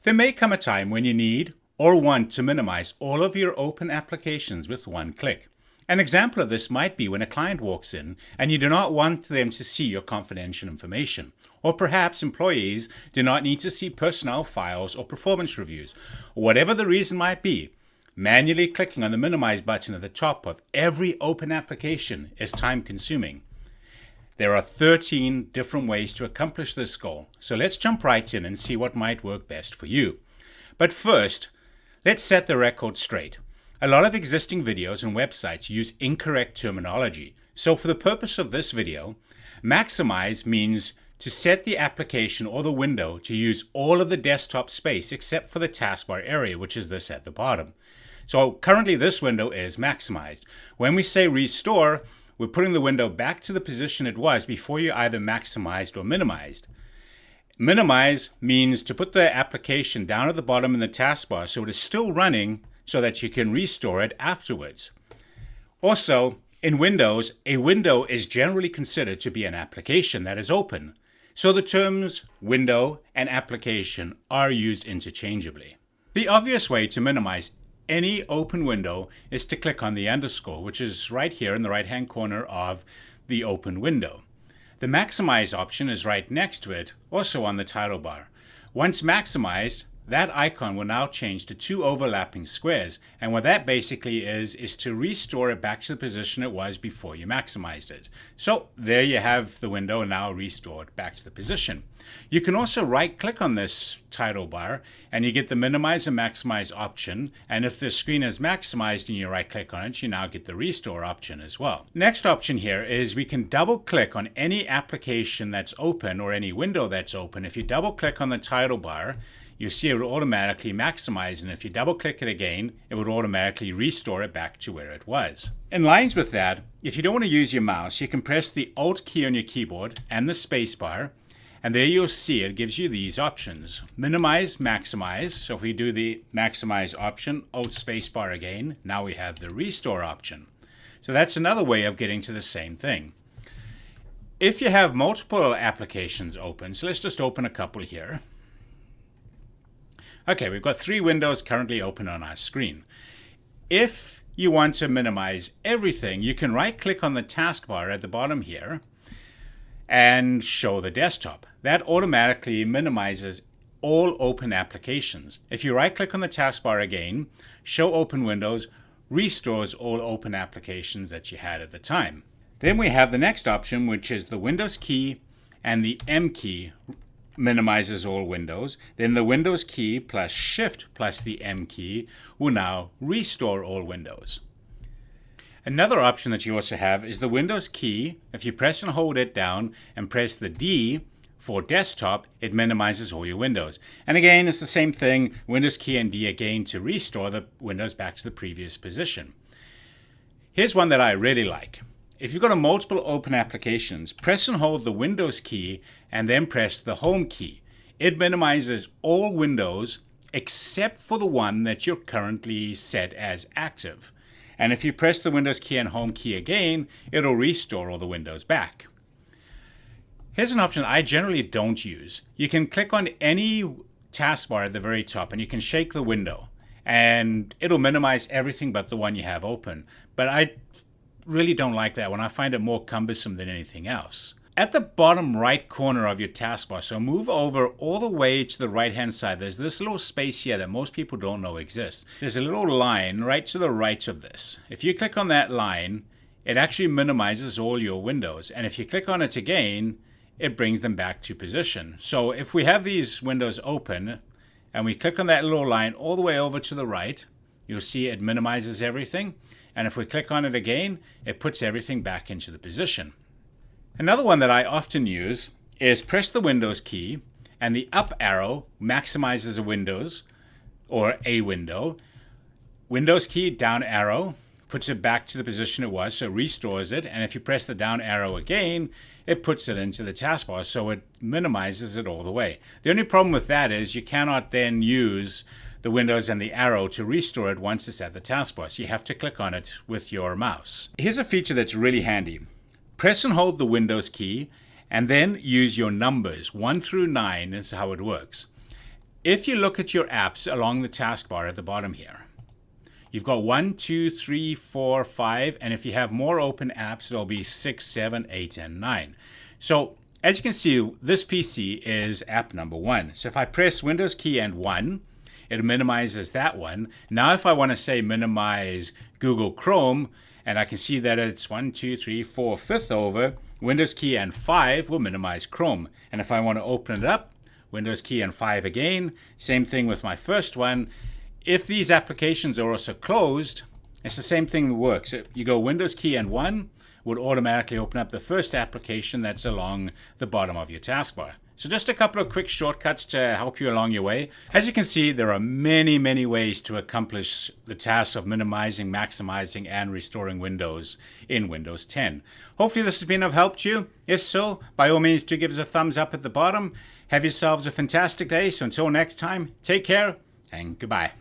There may come a time when you need or want to minimize all of your open applications with one click. An example of this might be when a client walks in and you do not want them to see your confidential information. Or perhaps employees do not need to see personnel files or performance reviews. Whatever the reason might be, manually clicking on the minimize button at the top of every open application is time consuming. There are 13 different ways to accomplish this goal, so let's jump right in and see what might work best for you. But first, let's set the record straight. A lot of existing videos and websites use incorrect terminology, so for the purpose of this video, maximize means to set the application or the window to use all of the desktop space except for the taskbar area, which is this at the bottom. So currently this window is maximized. When we say restore, we're putting the window back to the position it was before you either maximized or minimized. Minimize means to put the application down at the bottom in the taskbar so it is still running so that you can restore it afterwards. Also, in Windows, a window is generally considered to be an application that is open. So the terms window and application are used interchangeably. The obvious way to minimize any open window is to click on the underscore, which is right here in the right-hand corner of the open window. The maximize option is right next to it, also on the title bar. Once maximized, that icon will now change to two overlapping squares, and what that basically is to restore it back to the position it was before you maximized it. So there you have the window now restored back to the position. You can also right-click on this title bar and you get the minimize and maximize option, and if the screen is maximized and you right-click on it, you now get the restore option as well. Next option here is we can double-click on any application that's open or any window that's open. If you double-click on the title bar, you see it will automatically maximize, and if you double click it again, it would automatically restore it back to where it was. In lines with that, if you don't want to use your mouse, you can press the Alt key on your keyboard and the space bar, and there you'll see it gives you these options. Minimize, maximize. So if we do the maximize option, Alt space bar again, now we have the restore option. So that's another way of getting to the same thing. If you have multiple applications open, so let's just open a couple here. Okay, we've got three windows currently open on our screen. If you want to minimize everything, you can right-click on the taskbar at the bottom here and show the desktop. That automatically minimizes all open applications. If you right-click on the taskbar again, show open windows, restores all open applications that you had at the time. Then we have the next option, which is the Windows key and the M key minimizes all windows. Then the Windows key plus Shift plus the M key will now restore all windows. Another option that you also have is the Windows key. If you press and hold it down and press the D for desktop, it minimizes all your windows. And again, it's the same thing, Windows key and D again to restore the windows back to the previous position. Here's one that I really like. If you've got multiple open applications, press and hold the Windows key and then press the Home key. It minimizes all windows except for the one that you're currently set as active. And if you press the Windows key and Home key again, it'll restore all the windows back. Here's an option I generally don't use. You can click on any taskbar at the very top and you can shake the window and it'll minimize everything but the one you have open. But I really don't like that one. I find it more cumbersome than anything else. At the bottom right corner of your taskbar, so move over all the way to the right hand side, there's this little space here that most people don't know exists. There's a little line right to the right of this. If you click on that line, it actually minimizes all your windows, and if you click on it again, it brings them back to position. So if we have these windows open and we click on that little line all the way over to the right, you'll see it minimizes everything. And if we click on it again, it puts everything back into the position. Another one that I often use is press the Windows key and the up arrow maximizes a Windows or a window. Windows key, down arrow, puts it back to the position it was, so it restores it. And if you press the down arrow again, it puts it into the taskbar, so it minimizes it all the way. The only problem with that is you cannot then use the Windows and the arrow to restore it once it's at the taskbar, so you have to click on it with your mouse. Here's a feature that's really handy. Press and hold the Windows key and then use your numbers 1 through 9 is how it works. if you look at your apps along the taskbar at the bottom here, you've got 1, 2, 3, 4, 5, and if you have more open apps, there'll be 6, 7, 8, and 9. So as you can see, this PC is app number 1. So if I press Windows key and 1, it minimizes that one. Now if I want to say minimize Google Chrome, and I can see that it's 1, 2, 3, 4, fifth over, Windows key and 5 will minimize Chrome. And if I want to open it up, Windows key and 5 again, same thing with my first one. If these applications are also closed, it's the same thing that works. You go Windows key and 1 would automatically open up the first application that's along the bottom of your taskbar. So just a couple of quick shortcuts to help you along your way. As you can see, there are many, many ways to accomplish the task of minimizing, maximizing, and restoring Windows in Windows 10. Hopefully this has been of help to you. If so, by all means, do give us a thumbs up at the bottom. Have yourselves a fantastic day. So until next time, take care and goodbye.